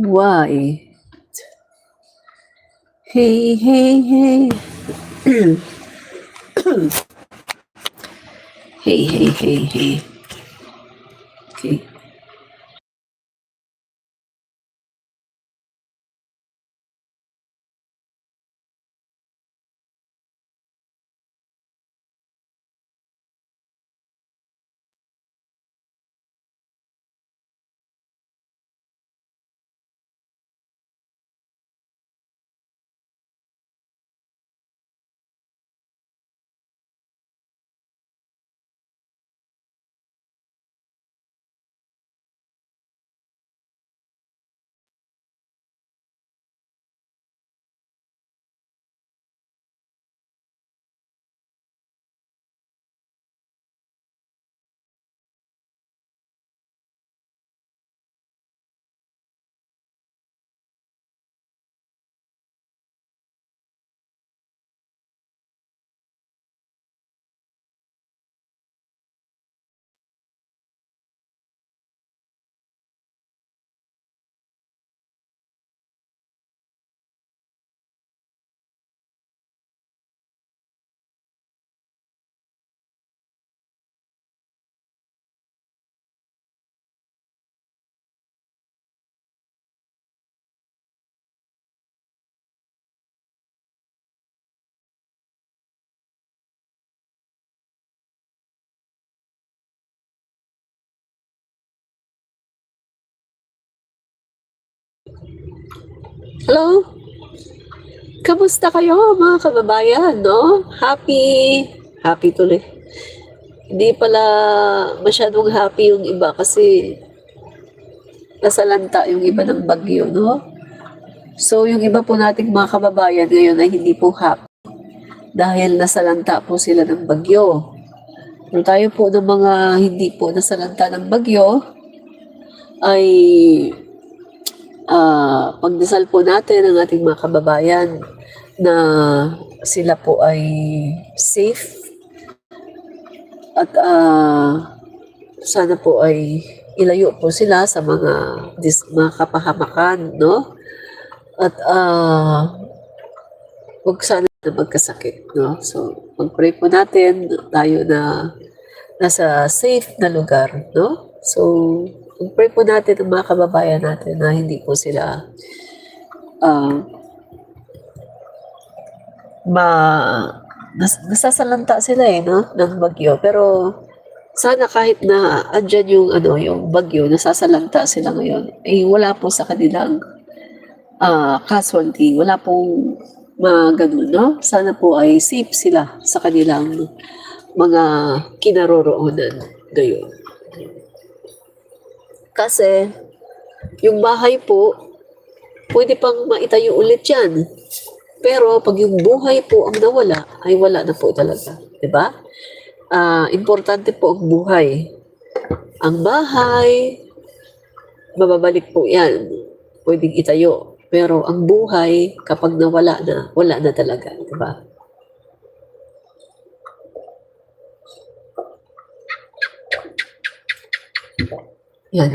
Why? Hey, hey, hey. Hey, hey, hey, hey. Okay. Hello? Kamusta kayo mga kababayan, no? Happy tuloy. Hindi pala masyadong happy yung iba kasi nasalanta yung iba ng bagyo, no? So, yung iba po nating mga kababayan ngayon ay hindi po happy dahil nasalanta po sila ng bagyo. Pero tayo po ng mga hindi po nasalanta ng bagyo ay pagdasal po natin ang ating mga kababayan na sila po ay safe at sana po ay ilayo po sila sa mga kapahamakan, no? At huwag sana na magkasakit, no? So, mag-pray po natin tayo na nasa safe na lugar, no? So, mag-pray po natin ang mga kababayan natin na hindi po sila nasasalanta sila no, ng bagyo. Pero sana kahit na andyan yung bagyo, nasasalanta sila ngayon, wala po sa kanilang casualty, wala pong ganun, no? Sana po ay safe sila sa kanilang mga kinaroroonan ngayon. Kasi yung bahay po, pwede pang maitayo ulit yan. Pero pag yung buhay po ang nawala, ay wala na po talaga. Diba? Importante po ang buhay. Ang bahay, mababalik po yan. Pwedeng itayo. Pero ang buhay, kapag nawala na, wala na talaga. Diba? Yan.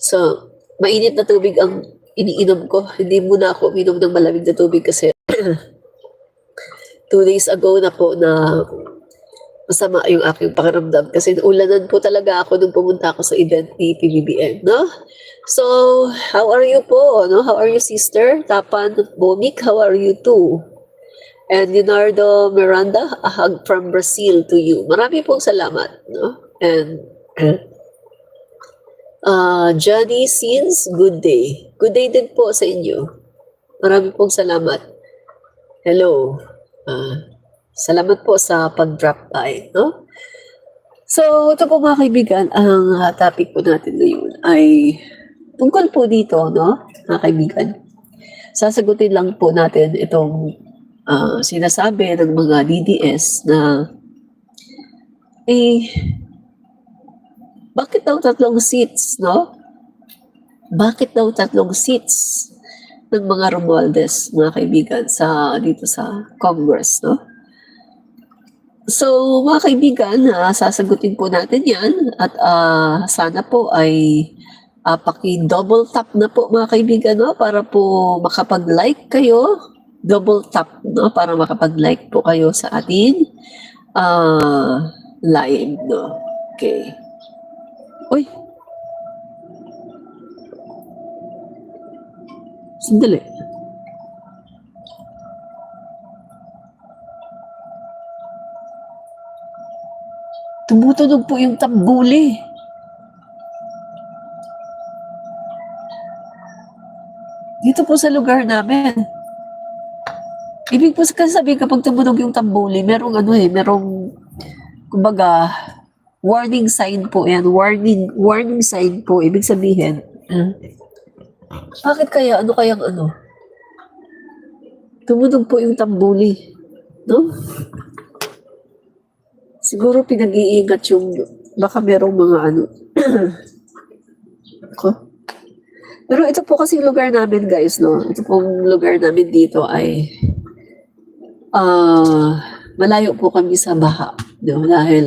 So, mainit na tubig ang iniinom ko. Hindi muna ako uminom ng malamig na tubig kasi 2 days ago na po na masama yung aking pakiramdam kasi ulanan po talaga ako nung pumunta ako sa event ni PBBM, no? So, how are you po? No? How are you, sister? Tapan Bomik, how are you too? And Leonardo Miranda, a hug from Brazil to you. Marami pong salamat, no? And Johnny Sins, good day. Good day din po sa inyo. Marami pong salamat. Hello. Salamat po sa pag-drop by, no? So, ito po mga kaibigan, ang topic po natin ngayon ay tungkol po dito, no, mga kaibigan. Sasagutin lang po natin itong sinasabi ng mga DDS na bakit daw 3 seats, no? Bakit daw 3 seats ng mga Romualdez, mga kaibigan, dito sa Congress, no? So, mga kaibigan, sasagutin po natin yan at sana po ay paki-double tap na po mga kaibigan, no, para po makapag-like kayo. Double tap, no, para makapag-like po kayo sa ating live, no. Okay. Uy. Sandali. Tumutunog po yung tambuli. Dito po sa lugar namin. Ibig po sabihin kapag tumunog yung tambuli, merong kumbaga warning sign po yan. Warning sign po. Ibig sabihin, bakit kaya? Ano kayang ano? Tumunog po yung tambuli. No? Siguro pinag-iingat yung, baka merong mga ano. Pero ito po kasi lugar namin, guys, no? Ito pong lugar namin dito ay malayo po kami sa baha. No? Dahil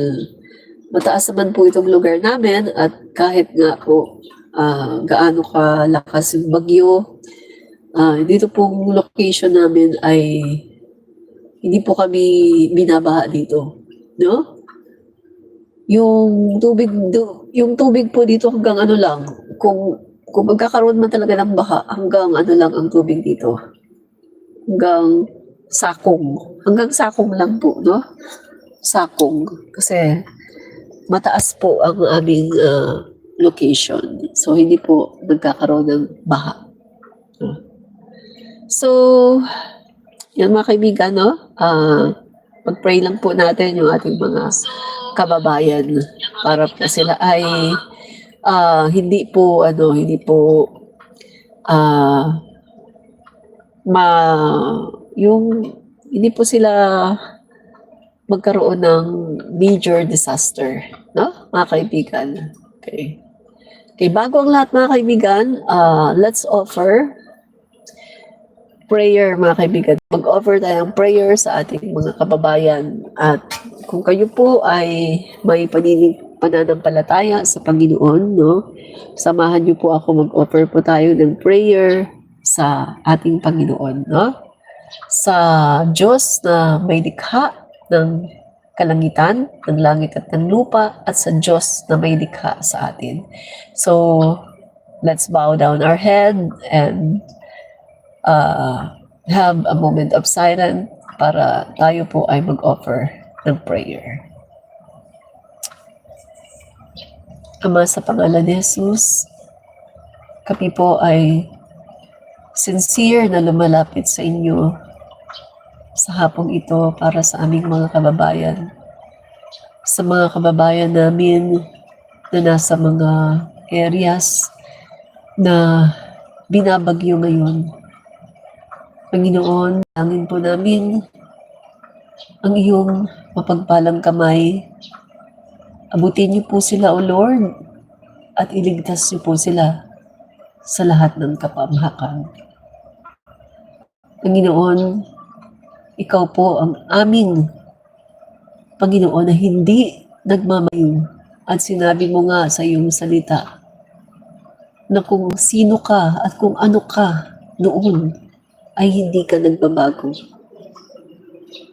mataas naman po itong lugar namin at kahit nga po gaano kalakas yung bagyo, dito pong location namin ay hindi po kami binabaha dito. No? Yung tubig po dito hanggang ano lang, kung magkakaroon man talaga ng baha, hanggang ano lang ang tubig dito. Hanggang sakong lang po, no? Sakong. Kasi mataas po ang aming location. So, hindi po nagkakaroon ng baha. So, yan mga kaibigan, no? Mag-pray lang po natin yung ating mga kababayan para po sila ay hindi po hindi po sila magkaroon ng major disaster, no? Mga kaibigan. Okay. Okay, bago ang lahat mga kaibigan, let's offer prayer mga kaibigan. Mag-offer tayong prayer sa ating mga kababayan. At kung kayo po ay may pananampalataya sa Panginoon, no? Samahan niyo po ako, mag-offer po tayo ng prayer sa ating Panginoon, no? Sa Diyos na may likha ng kalangitan, ng langit at ng lupa, at sa Diyos na may likha sa atin. So, let's bow down our head and have a moment of silence para tayo po ay mag-offer ng prayer. Ama, sa pangalan ni Jesus, kami po ay sincere na lumalapit sa inyo sa hapong ito para sa aming mga kababayan. Sa mga kababayan namin na nasa mga areas na binabagyo ngayon. Panginoon, langin po namin ang iyong mapagpalang kamay. Abutin niyo po sila, O Lord, at iligtas niyo po sila sa lahat ng kapamahakan. Panginoon, ikaw po ang aming Panginoon na hindi nagmamayo. At sinabi mo nga sa iyong salita na kung sino ka at kung ano ka noon, ay hindi ka nagbabago.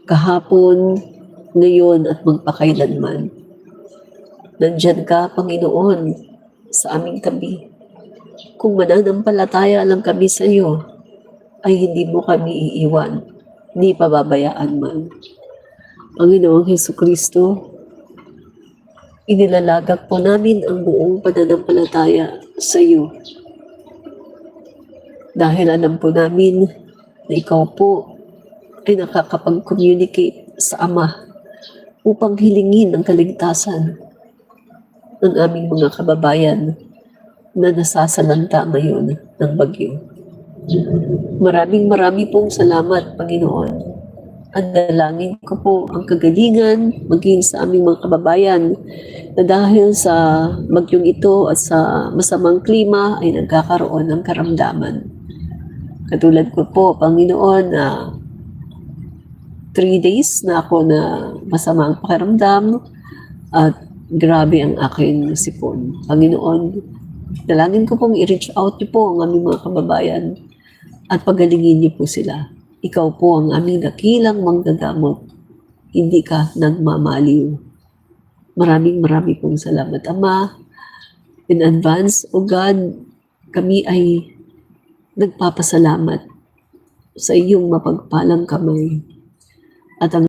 Kahapon, ngayon at magpakailanman. Nandyan ka, Panginoon, sa aming tabi. Kung mananampalataya lang kami sa iyo, ay hindi mo kami iiwan, hindi pababayaan man. Panginoong Hesukristo, inilalagak po namin ang buong pananampalataya sa iyo. Dahil alam po namin na ikaw po ay nakakapag-communicate sa Ama upang hilingin ang kaligtasan ng aming mga kababayan na nasasalanta ngayon ng bagyo. Marami pong salamat, Panginoon. Ang dalangin ko po ang kagalingan maging sa aming mga kababayan na dahil sa bagyong ito at sa masamang klima ay nagkakaroon ng karamdaman. Katulad ko po, Panginoon, na 3 days na ako na masama ang pakiramdam at grabe ang aking sipon. Panginoon, Dalangin ko pong i-reach out niyo po ang aming mga kababayan at pagalingin niyo po sila. Ikaw po ang aming dakilang manggagamot. Hindi ka nagmamaliw. Maraming pong salamat, Ama. In advance, O God, kami ay nagpapasalamat sa iyong mapagpalang kamay at ang